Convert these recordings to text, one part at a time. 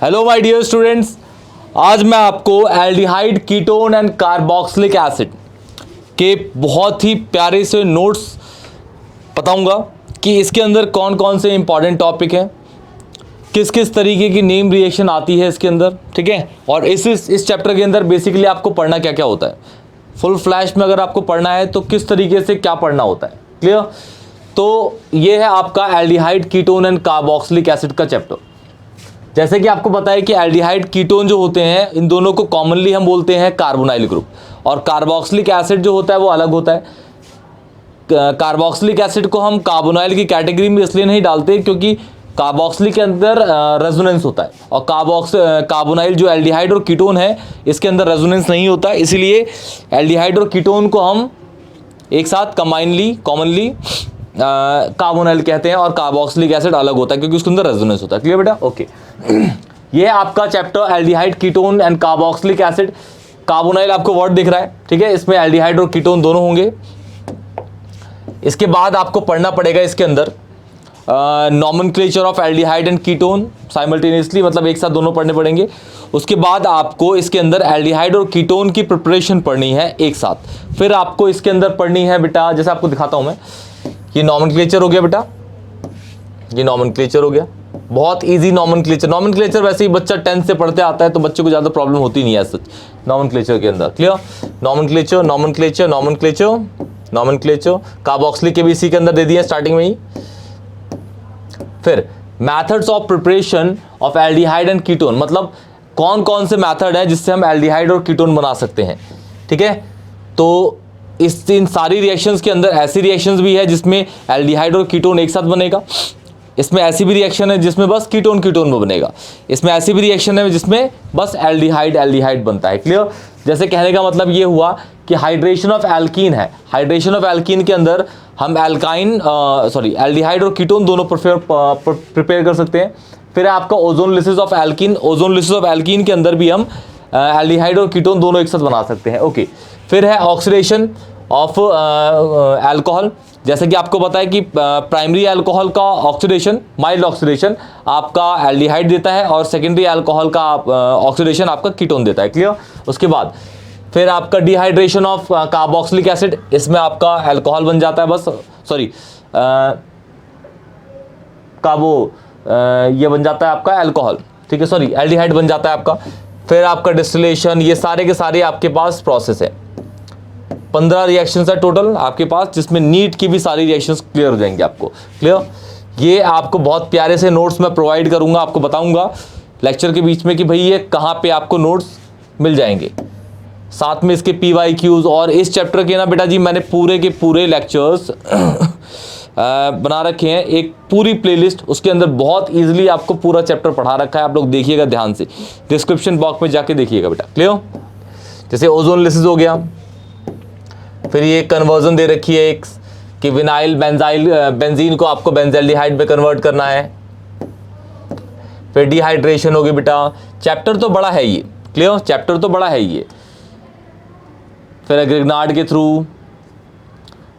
Hello my dear students, आज मैं आपको aldehyde ketone and carboxylic acid के बहुत ही प्यारे से नोट्स बताऊंगा कि इसके अंदर कौन कौन से इंपॉर्टेंट टॉपिक हैं, किस किस तरीके की नेम रिएक्शन आती है इसके अंदर, ठीक है। और इस चैप्टर के अंदर बेसिकली आपको पढ़ना क्या क्या होता है, फुल फ्लैश में अगर आपको पढ़ना है तो किस तरीके से क्या पढ़ना होता है, क्लियर। तो ये है आपका aldehyde ketone and carboxylic acid का चैप्टर। जैसे कि आपको पता है कि एल्डिहाइड कीटोन जो होते हैं इन दोनों को कॉमनली हम बोलते हैं कार्बोनाइल ग्रुप, और कार्बोक्सिलिक एसिड जो होता है वो अलग होता है। कार्बोक्सिलिक एसिड को हम कार्बोनाइल की कैटेगरी में इसलिए नहीं डालते क्योंकि कार्बोक्सिलिक के अंदर रेजोनेंस होता है, और कार्बोनाइल जो एल्डिहाइड और कीटोन है इसके अंदर रेजोनेंस नहीं होता, इसीलिए एल्डिहाइड और कीटोन को हम एक साथ कॉमनली कार्बोनाइल कहते हैं, और कार्बोक्सिलिक एसिड अलग होता है क्योंकि उसके अंदर रेजोनेंस होता है। क्लियर बेटा? ओके। ये आपका chapter aldehyde ketone and carboxylic acid. Carbonyl आपको वर्ड दिख रहा है, ठीक है, इसमें एल्डिहाइड और कीटोन दोनों होंगे। इसके बाद आपको पढ़ना पड़ेगा इसके अंदर nomenclature of aldehyde and ketone simultaneously, मतलब एक साथ दोनों पढ़ने पड़ेंगे। उसके बाद आपको इसके अंदर एल्डिहाइड और कीटोन की प्रिपरेशन पढ़नी है एक साथ। फिर आपको इसके अंदर पढ़नी है बेटा, जैसे आपको दिखाता हूं मैं, ये नॉमेनक्लेचर हो गया बेटा, ये नॉमेनक्लेचर हो गया, बहुत इजी नॉमेनक्लेचर वैसे ही बच्चा 10th से पढ़ते आता है तो बच्चे को ज़्यादा प्रॉब्लम होती नहीं है सच नॉमेनक्लेचर के अंदर। क्लियर? नॉमेनक्लेचर कार्बोक्सिलिक के भी इसी के अंदर दे दिए स्टार्टिंग में ही। फिर methods of preparation of aldehyde and ketone, मतलब कौन कौन से मैथड है जिससे हम एल्डिहाइड और कीटोन बना सकते हैं, ठीक है। तो इन सारी रिएक्शंस के अंदर ऐसी रिएक्शंस भी है जिसमें एल्डिहाइड और कीटोन एक साथ बनेगा, इसमें ऐसी भी रिएक्शन है जिसमें बस कीटोन में बनेगा, इसमें ऐसी भी रिएक्शन है जिसमें बस एल्डिहाइड बनता है। क्लियर? जैसे कहने का मतलब ये हुआ कि हाइड्रेशन ऑफ एल्कीन है, हाइड्रेशन ऑफ एल्कीन के अंदर हम एल्डिहाइड और कीटोन दोनों प्रिपेयर कर सकते हैं। फिर आपका ओजोनलिसिस ऑफ एल्कीन के अंदर भी हम एल्डिहाइड और कीटोन दोनों एक साथ बना सकते हैं। ओके। फिर है ऑक्सीडेशन ऑफ अल्कोहल, जैसे कि आपको पता है कि प्राइमरी अल्कोहल का ऑक्सीडेशन, माइल्ड ऑक्सीडेशन आपका एल्डिहाइड देता है, और सेकेंडरी अल्कोहल का ऑक्सीडेशन आपका कीटोन देता है। क्लियर? उसके बाद फिर आपका डिहाइड्रेशन ऑफ कार्बोक्सिलिक एसिड, इसमें आपका अल्कोहल बन जाता है, बस ये बन जाता है आपका अल्कोहल, ठीक है, एल्डिहाइड बन जाता है आपका। फिर आपका डिस्टिलेशन, ये सारे के सारे आपके पास प्रोसेस है। 15 रिएक्शंस है टोटल आपके पास, जिसमें नीट की भी सारी रिएक्शंस क्लियर हो जाएंगे आपको। क्लियर? ये आपको बहुत प्यारे से नोट्स मैं प्रोवाइड करूंगा, आपको बताऊंगा लेक्चर के बीच में कि भाई ये कहाँ पे आपको नोट्स मिल जाएंगे, साथ में इसके PYQs। और इस चैप्टर के ना बेटा जी मैंने पूरे के पूरे लेक्चर्स बना रखे हैं, एक पूरी प्लेलिस्ट, उसके अंदर बहुत इजीली आपको पूरा चैप्टर पढ़ा रखा है। आप लोग देखिएगा ध्यान से, डिस्क्रिप्शन बॉक्स में जाके देखिएगा बेटा। क्लियर? जैसे ओजोनलिसिस हो गया, फिर ये कन्वर्जन दे रखी है एक कि विनाइल बेंजीन को आपको बेंजल्डिहाइड में कन्वर्ट करना है। फिर डिहाइड्रेशन होगी बेटा, चैप्टर तो बड़ा है ये। क्लियर? चैप्टर तो बड़ा है ये। फिर ग्रिग्नार्ड के थ्रू,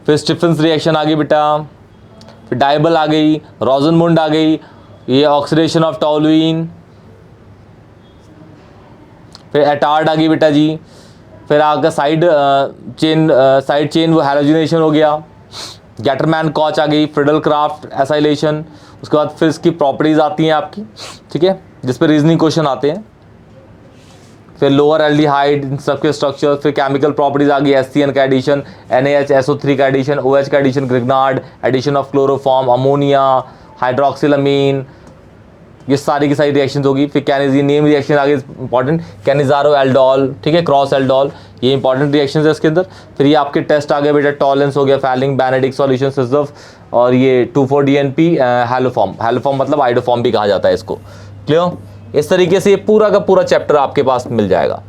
फिर स्टीफेंस रिएक्शन आ गई बेटा, फिर डायबल आ गई, रोजनमुंड आ गई, ये ऑक्सीडेशन ऑफ टोलुइन, फिर एटार्ड आ गई बेटा जी। फिर आपका साइड चेन वो हैलोजिनेशन हो गया, गैटरमैन कॉच आ गई, फ्रिडल क्राफ्ट एसाइलेशन। उसके बाद फिर इसकी प्रॉपर्टीज आती हैं आपकी, ठीक है, जिस पर रीजनिंग क्वेश्चन आते हैं। फिर लोअर एल्डिहाइड, इन सबके स्ट्रक्चर। फिर केमिकल प्रॉपर्टीज आ गई, SCN का एडिशन, NaHSO3 का एडिशन, OH का addition, Grignard addition of chloroform, ammonia, hydroxylamine, ये सारी की सारी रिएक्शंस होगी। फिर कैनिजी नेम रिएक्शन आगे इंपॉर्टेंट, कैनिजारो एल्डोल, ठीक है, क्रॉस एल्डोल, ये इंपॉर्टेंट रिएक्शंस है इसके अंदर। फिर ये आपके टेस्ट आ गए बेटा, टॉलेंस हो गया, फैलिंग बेनेडिक्ट सॉल्यूशन सिजफ, और ये 2,4-DNP हैलोफॉर्म मतलब आइडोफॉर्म भी कहा जाता है इसको। क्लियर? इस तरीके से ये पूरा का पूरा चैप्टर आपके पास मिल जाएगा,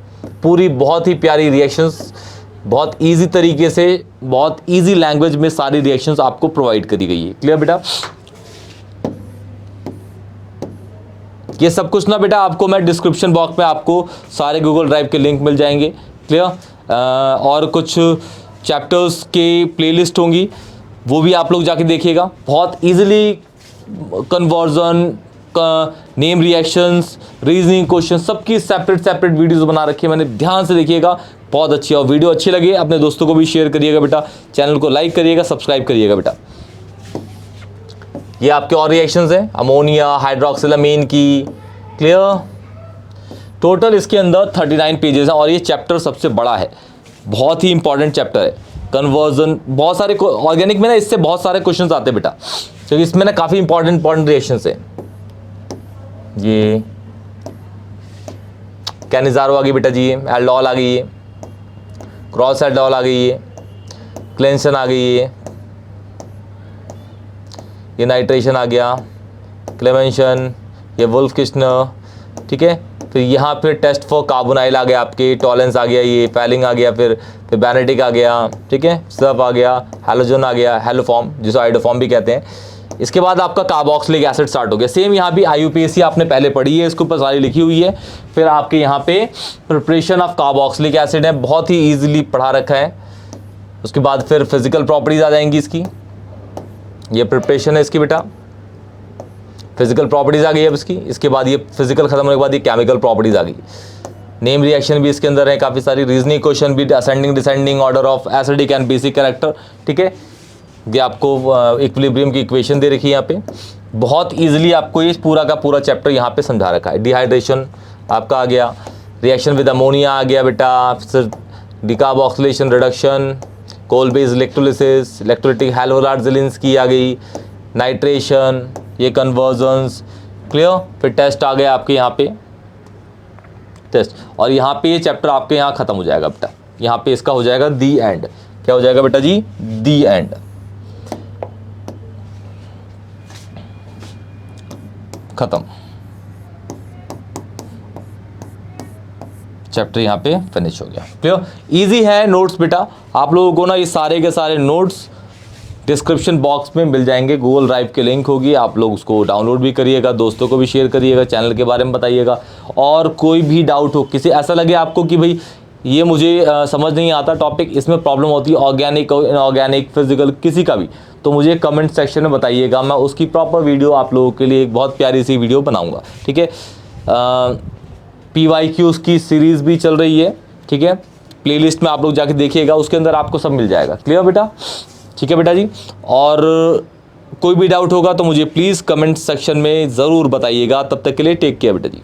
पूरी बहुत ही प्यारी रिएक्शंस, बहुत ईजी तरीके से, बहुत ईजी लैंग्वेज में सारी रिएक्शंस आपको प्रोवाइड करी गई है। क्लियर बेटा? ये सब कुछ ना बेटा आपको मैं डिस्क्रिप्शन बॉक्स में आपको सारे गूगल ड्राइव के लिंक मिल जाएंगे। क्लियर? और कुछ चैप्टर्स के प्लेलिस्ट होंगी, वो भी आप लोग जाके देखिएगा। बहुत easily conversion, name reactions, reasoning question, सबकी सेपरेट वीडियोस बना रखी है मैंने, ध्यान से देखिएगा, बहुत अच्छी है। और वीडियो अच्छी लगे अपने दोस्तों को भी शेयर करिएगा बेटा, चैनल को लाइक करिएगा, सब्सक्राइब करिएगा बेटा। ये आपके और रिएक्शंस हैं अमोनिया हाइड्रोक्सिलामीन की। क्लियर? टोटल इसके अंदर 39 पेजेस हैं और ये चैप्टर सबसे बड़ा है, बहुत ही इंपॉर्टेंट चैप्टर है। कन्वर्जन, बहुत सारे ऑर्गेनिक में ना इससे बहुत सारे क्वेश्चंस आते हैं बेटा, क्योंकि इसमें ना काफ़ी इंपॉर्टेंट रिएक्शंस है। ये कैनिजारो आ गई बेटा जी, एल्डोल आ गई है, क्रॉस एल्डोल आ गई है, क्लेंसन आ गई है, ये नाइट्रेशन आ गया, क्लेमेंशन, ये वुल्फ किश्नर, ठीक है। फिर यहाँ पे टेस्ट फॉर कार्बोनाइल आ गया आपके, टॉलेंस आ गया, ये फैलिंग आ गया, फिर बैनेटिक आ गया, ठीक है, सब आ गया, हैलोजन आ गया, हेलोफॉर्म जिसको आइडोफॉर्म भी कहते हैं। इसके बाद आपका कार्बोक्सिलिक एसिड स्टार्ट हो गया। सेम यहाँ भी IUPAC आपने पहले पढ़ी है, इसके ऊपर सारी लिखी हुई है। फिर आपके यहाँ पे प्रिपरेशन ऑफ कार्बोक्सिलिक एसिड है, बहुत ही ईजिली पढ़ा रखा है। उसके बाद फिर फिजिकल प्रॉपर्टीज आ जाएंगी इसकी, ये प्रिपरेशन है इसकी बेटा, फिजिकल प्रॉपर्टीज आ गई अब इसकी। इसके बाद ये फिजिकल खत्म होने के बाद ये केमिकल प्रॉपर्टीज आ गई। नेम रिएक्शन भी इसके अंदर है काफ़ी सारी, रीजनिंग क्वेश्चन भी, ascending descending order of acidic and basic character, ठीक है। ये आपको इक्विलिब्रियम की इक्वेशन दे रखी है यहाँ पे, बहुत ईजिली आपको ये पूरा का पूरा चैप्टर यहाँ पे समझा रखा है। डिहाइड्रेशन आपका आ गया, रिएक्शन विद अमोनिया आ गया बेटा, फिर decarboxylation reduction, Kolbe's electrolysis, electrolytic हैलोलार्जिलिन्स की आ गई, नाइट्रेशन, ये कन्वर्जन्स। क्लियर? फिर टेस्ट आ गया आपके यहाँ पे टेस्ट, और यहाँ पे ये चैप्टर आपके यहाँ खत्म हो जाएगा बेटा, यहाँ पे इसका हो जाएगा दी एंड। क्या हो जाएगा बेटा जी? दी एंड, खत्म, चैप्टर यहाँ पे फिनिश हो गया। क्लियर? इजी है नोट्स बेटा, आप लोगों को ना ये सारे के सारे नोट्स डिस्क्रिप्शन बॉक्स में मिल जाएंगे, गूगल ड्राइव की लिंक होगी, आप लोग उसको डाउनलोड भी करिएगा, दोस्तों को भी शेयर करिएगा, चैनल के बारे में बताइएगा। और कोई भी डाउट हो, किसी ऐसा लगे आपको कि भाई ये मुझे समझ नहीं आता टॉपिक, इसमें प्रॉब्लम होती है ऑर्गेनिक इनऑर्गेनिक फिजिकल किसी का भी, तो मुझे कमेंट सेक्शन में बताइएगा, मैं उसकी प्रॉपर वीडियो आप लोगों के लिए एक बहुत प्यारी सी वीडियो बनाऊँगा, ठीक है। PYQs की सीरीज़ भी चल रही है, ठीक है, प्लेलिस्ट में आप लोग जाके देखिएगा, उसके अंदर आपको सब मिल जाएगा। क्लियर बेटा? ठीक है बेटा जी। और कोई भी डाउट होगा तो मुझे प्लीज़ कमेंट सेक्शन में ज़रूर बताइएगा। तब तक के लिए टेक केयर बेटा जी।